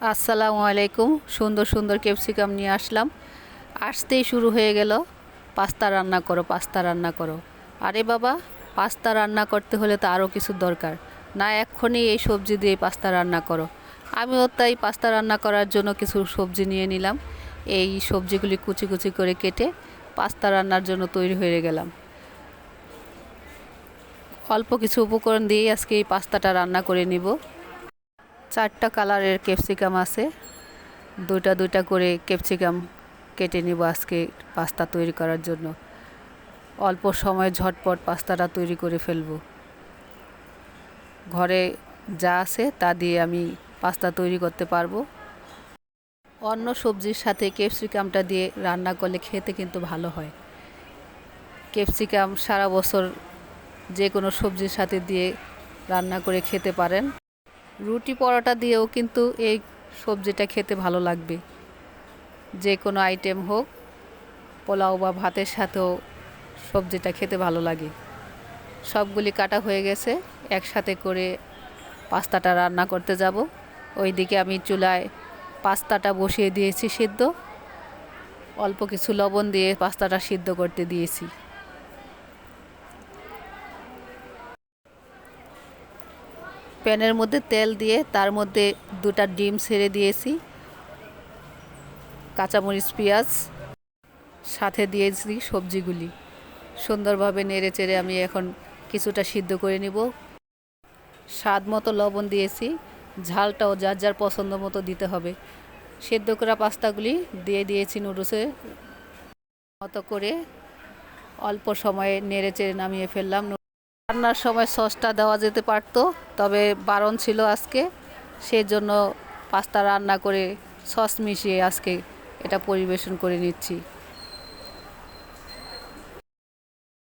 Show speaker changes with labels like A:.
A: আসসালামু আলাইকুম। সুন্দর সুন্দর ক্যাপসিকাম নিয়ে আসলাম। আসতেই শুরু হয়ে গেল, পাস্তা রান্না করো, পাস্তা রান্না করো। আরে বাবা, পাস্তা রান্না করতে হলে তো আরও কিছু দরকার। না, এক্ষুনি এই সবজি দিয়ে পাস্তা রান্না করো। আমিও তাই পাস্তা রান্না করার জন্য কিছু সবজি নিয়ে নিলাম। এই সবজিগুলি কুচি কুচি করে কেটে পাস্তা রান্নার জন্য তৈরি হয়ে গেলাম। অল্প কিছু উপকরণ দিয়েই আজকে এই পাস্তাটা রান্না করে নিব। 4টা কালারের ক্যাপসিকাম আছে, দুইটা দুইটা করে ক্যাপসিকাম কেটে নিব আজকে পাস্তা তৈরি করার জন্য। অল্প সময় ঝটপট পাস্তাটা তৈরি করে ফেলব। ঘরে যা আছে তা দিয়ে আমি পাস্তা তৈরি করতে পারবো। অন্য সবজির সাথে ক্যাপসিকামটা দিয়ে রান্না করলে খেতে কিন্তু ভালো হয়। ক্যাপসিকাম সারা বছর যে কোনো সবজির সাথে দিয়ে রান্না করে খেতে পারেন। রুটি পরোটা দিয়েও কিন্তু এই সবজিটা খেতে ভালো লাগবে। যে কোনো আইটেম হোক, পোলাও বা ভাতের সাথেও সবজিটা খেতে ভালো লাগে। সবগুলি কাটা হয়ে গেছে, একসাথে করে পাস্তাটা রান্না করতে যাব। ওইদিকে আমি চুলায় পাস্তাটা বসিয়ে দিয়েছি সিদ্ধ। অল্প কিছু লবণ দিয়ে পাস্তাটা সিদ্ধ করতে দিয়েছি। প্যানের মধ্যে তেল দিয়ে তার মধ্যে 2টা ডিম ছেড়ে দিয়েছি, কাঁচামরিচ, পেঁয়াজ সাথে দিয়েছি সবজিগুলি। সুন্দরভাবে নেড়ে চেড়ে আমি এখন কিছুটা সিদ্ধ করে নিব। স্বাদ মতো লবণ দিয়েছি, ঝালটাও যার যার পছন্দ মতো দিতে হবে। সেদ্ধ করা পাস্তাগুলি দিয়ে দিয়েছি নুডলসের মতো করে। অল্প সময়ে নেড়ে চেড়ে নামিয়ে ফেললাম। রান্নার সময় সসটা দেওয়া যেতে পারতো, তবে বারণ ছিল আজকে, সেজন্য পাস্তা রান্না করে সস মিশিয়ে আজকে এটা পরিবেশন করে নিচ্ছি।